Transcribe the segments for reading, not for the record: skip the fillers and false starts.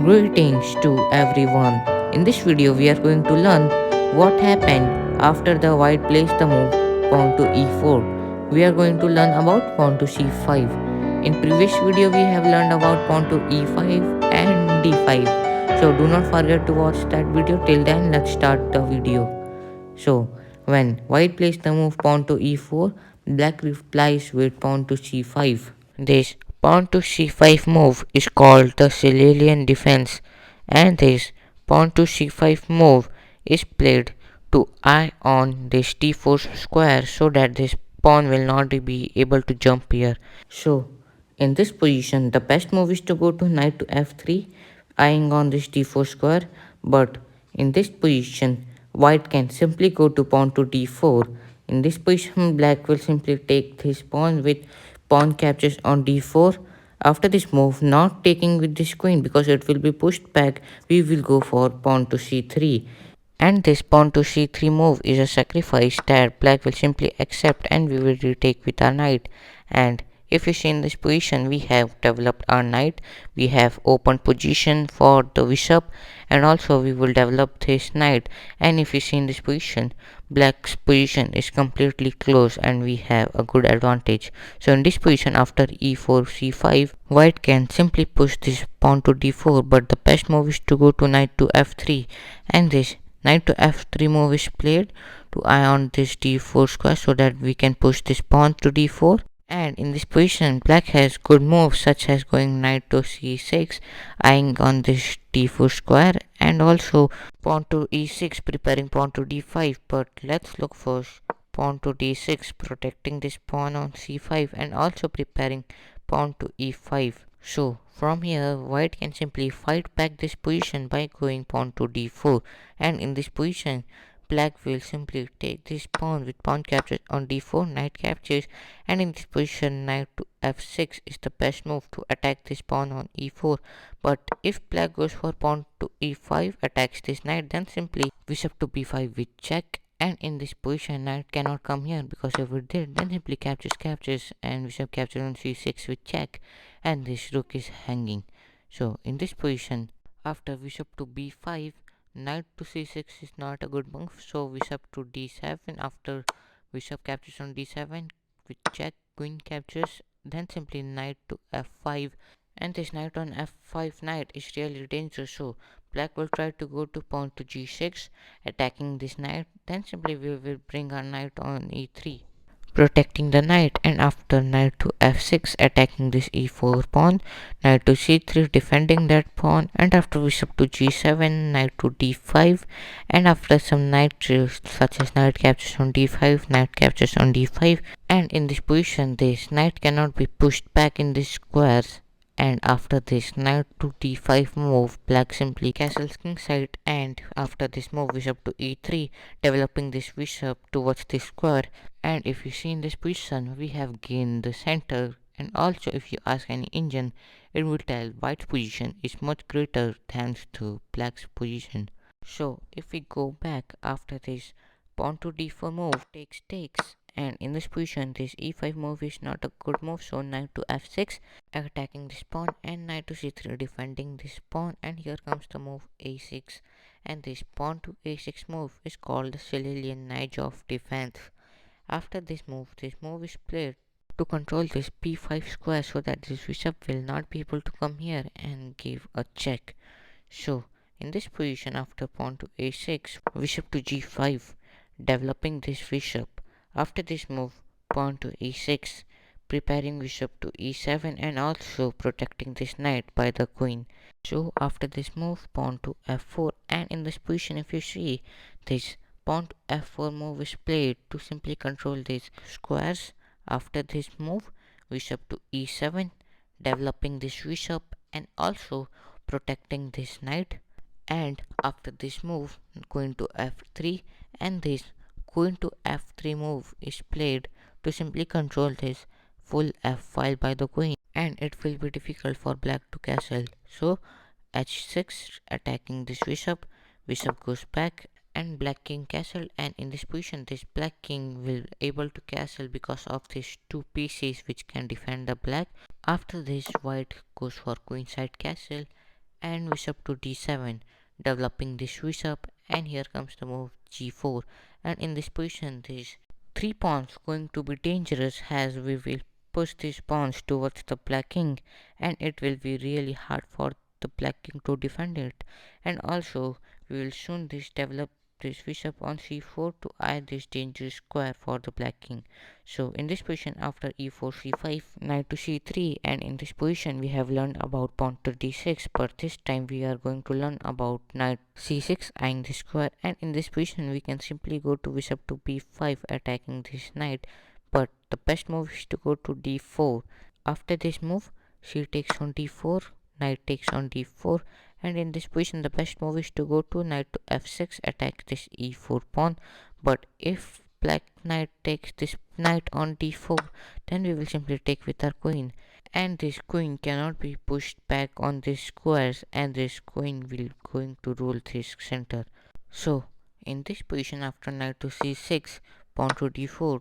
Greetings to everyone. In this video, we are going to learn what happened after the white placed the move pawn to e4. We are going to learn about pawn to c5. In previous video, we have learned about pawn to e5 and d5. So do not forget to watch that video. Till then, let's start the video. So when white placed the move pawn to e4, black replies with pawn to c5. This pawn to c5 move is called the Sicilian defense, and this pawn to c5 move is played to eye on this d4 square so that this pawn will not be able to jump here. So in this position the best move is to go to knight to f3 eyeing on this d4 square, but in this position white can simply go to pawn to d4. In this position black will simply take this pawn with pawn captures on d4. After this move, not taking with this queen because it will be pushed back, we will go for pawn to c3. And this pawn to c3 move is a sacrifice that black will simply accept, and we will retake with our knight. And if you see in this position, we have developed our knight, we have open position for the bishop, and also we will develop this knight. And if you see in this position, black's position is completely closed and we have a good advantage. So in this position after e4 c5, white can simply push this pawn to d4, but the best move is to go to knight to f3, and this knight to f3 move is played to eye on this d4 square so that we can push this pawn to d4. And in this position, black has good moves such as going knight to c6, eyeing on this d4 square, and also pawn to e6, preparing pawn to d5. But let's look first pawn to d6, protecting this pawn on c5, and also preparing pawn to e5. So from here, white can simply fight back this position by going pawn to d4, and in this position, black will simply take this pawn with pawn captures on d4, knight captures, and in this position, knight to f6 is the best move to attack this pawn on e4. But if black goes for pawn to e5, attacks this knight, then simply bishop to b5 with check. And in this position, knight cannot come here because if it did, then simply captures, and bishop captures on c6 with check, and this rook is hanging. So in this position, after bishop to b5, knight to c6 is not a good move, so bishop to d7. After bishop captures on d7 with check, queen captures, then simply knight to f5, and this knight on f5 knight is really dangerous, so black will try to go to pawn to g6 attacking this knight, then simply we will bring our knight on e3 protecting the knight, and after knight to f6 attacking this e4 pawn, knight to c3 defending that pawn, and after bishop to g7, knight to d5, and after some knight drills such as knight captures on d5, knight captures on d5, and in this position this knight cannot be pushed back in these squares. And after this knight to d5 move, black simply castles kingside, and after this move bishop to e3, developing this bishop towards this square. And if you see in this position, we have gained the center, and also if you ask any engine, it will tell white's position is much greater thanks to black's position. So if we go back after this pawn to d4 move takes, and in this position this e5 move is not a good move, so knight to f6 attacking this pawn, and knight to c3 defending this pawn, and here comes the move a6, and this pawn to a6 move is called the Sicilian Knight defense. After this move is played to control this p5 square so that this bishop will not be able to come here and give a check. So in this position after pawn to a6, bishop to g5, developing this bishop. After this move, pawn to e6, preparing bishop to e7 and also protecting this knight by the queen. So after this move, pawn to f4, and in this position if you see, this pawn to f4 move is played to simply control these squares. After this move, bishop to e7, developing this bishop and also protecting this knight. And after this move, queen to f3, and this queen to f3 move is played to simply control this full f file by the queen, and it will be difficult for black to castle. So h6 attacking this bishop, bishop goes back, and black king castle, and in this position this black king will able to castle because of these two pieces which can defend the black. After this white goes for queenside castle, and bishop to d7, developing this bishop, and here comes the move g4. And in this position, these three pawns going to be dangerous as we will push these pawns towards the black king, and it will be really hard for the black king to defend it. And also we will soon this develop this bishop on c4 to add this dangerous square for the black king. So in this position, after e4 c5, knight to c3, and in this position we have learned about pawn to d6, but this time we are going to learn about knight c6 eyeing the square, and in this position we can simply go to bishop to b5 attacking this knight, but the best move is to go to d4. After this move, she takes on d4, knight takes on d4, and in this position the best move is to go to knight to f6, attack this e4 pawn. But if black knight takes this knight on d4, then we will simply take with our queen, and this queen cannot be pushed back on these squares, and this queen will going to rule this center. So in this position, after knight to c6, pawn to d4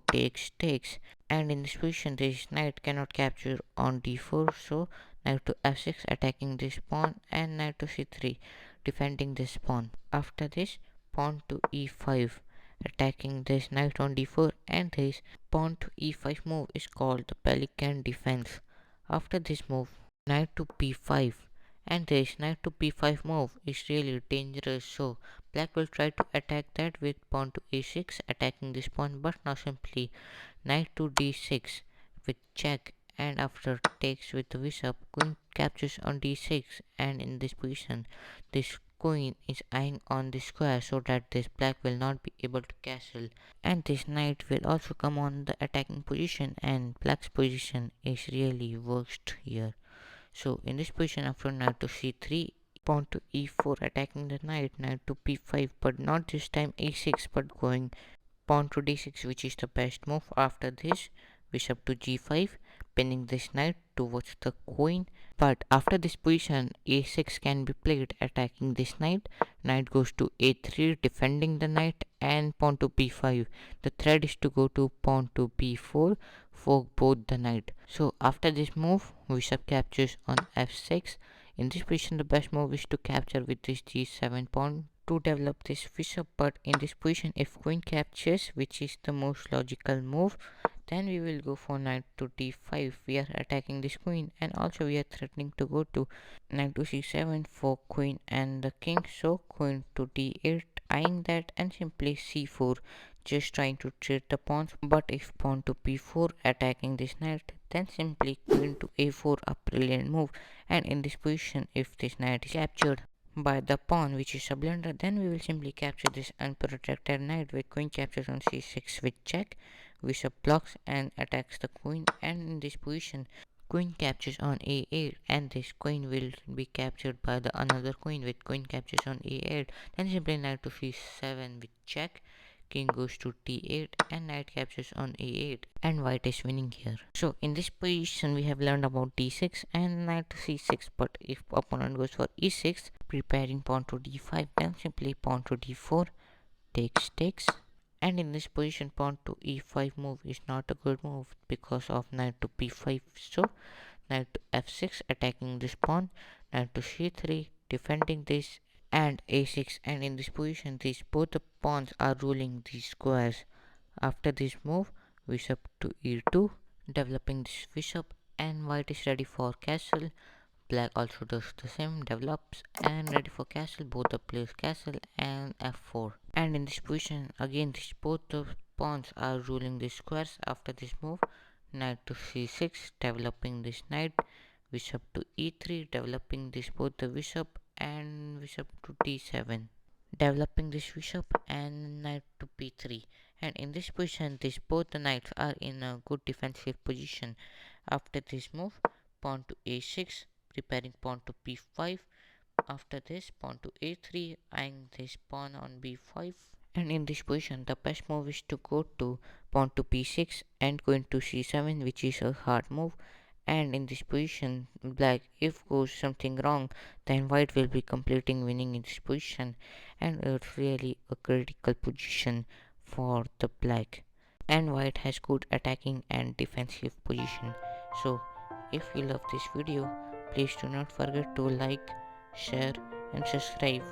takes, and in this position this knight cannot capture on d4, so knight to f6 attacking this pawn, and knight to c3 defending this pawn. After this, pawn to e5 attacking this knight on d4, and this pawn to e5 move is called the pelican defense. After this move, knight to b5, and this knight to b5 move is really dangerous, so black will try to attack that with pawn to a6 attacking this pawn, but now simply knight to d6 with check, and after takes with the bishop, queen captures on d6, and in this position this queen is eyeing on the square so that this black will not be able to castle, and this knight will also come on the attacking position, and black's position is really worst here. So in this position, after knight to c3, pawn to e4 attacking the knight, knight to b5, but not this time a6, but going pawn to d6, which is the best move. After this, bishop to g5, pinning this knight towards the queen. But after this position, a6 can be played attacking this knight. Knight goes to a3, defending the knight, and pawn to b5. The threat is to go to pawn to b4 for both the knight. So after this move, bishop captures on f6. In this position, the best move is to capture with this g7 pawn to develop this bishop, but in this position if queen captures, which is the most logical move, then we will go for knight to d5. We are attacking this queen, and also we are threatening to go to knight to c7 for queen and the king, so queen to d8 eyeing that, and simply c4 just trying to trade the pawns. But if pawn to b4 attacking this knight, then simply queen to a4, a brilliant move. And in this position, if this knight is captured by the pawn, which is a blunder, then we will simply capture this unprotected knight with queen captures on c6 with check. Bishop blocks and attacks the queen, and in this position queen captures on a8, and this queen will be captured by the another queen with queen captures on a8. Then simply knight to c7 with check, king goes to d8, and knight captures on a8, and white is winning here. So in this position we have learned about d6 and knight to c6, but if opponent goes for e6 preparing pawn to d5, then simply pawn to d4 takes, and in this position pawn to e5 move is not a good move because of knight to b5, so knight to f6 attacking this pawn, knight to c3 defending this, and a6, and in this position these both the pawns are ruling these squares. After this move, bishop to e2 developing this bishop, and white is ready for castle. Black also does the same, develops and ready for castle. Both the players castle and f4, and in this position again these both the pawns are ruling the squares. After this move, knight to c6 developing this knight, bishop to e3 developing this both the bishop, and bishop to d7 developing this bishop, and knight to b3. And in this position these both the knights are in a good defensive position. After this move, pawn to a6 preparing pawn to b5. After this, pawn to a3 eyeing this pawn on b5, and in this position the best move is to go to pawn to b6 and queen to c7, which is a hard move. And in this position black, if goes something wrong, then white will be completing winning in this position, and it's really a critical position for the black, and white has good attacking and defensive position. So if you love this video, please do not forget to like, share and subscribe.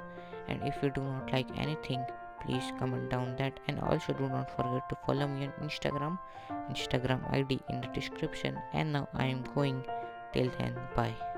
And if you do not like anything, please comment down that, and also do not forget to follow me on Instagram ID in the description. And now I am going. Till then, bye.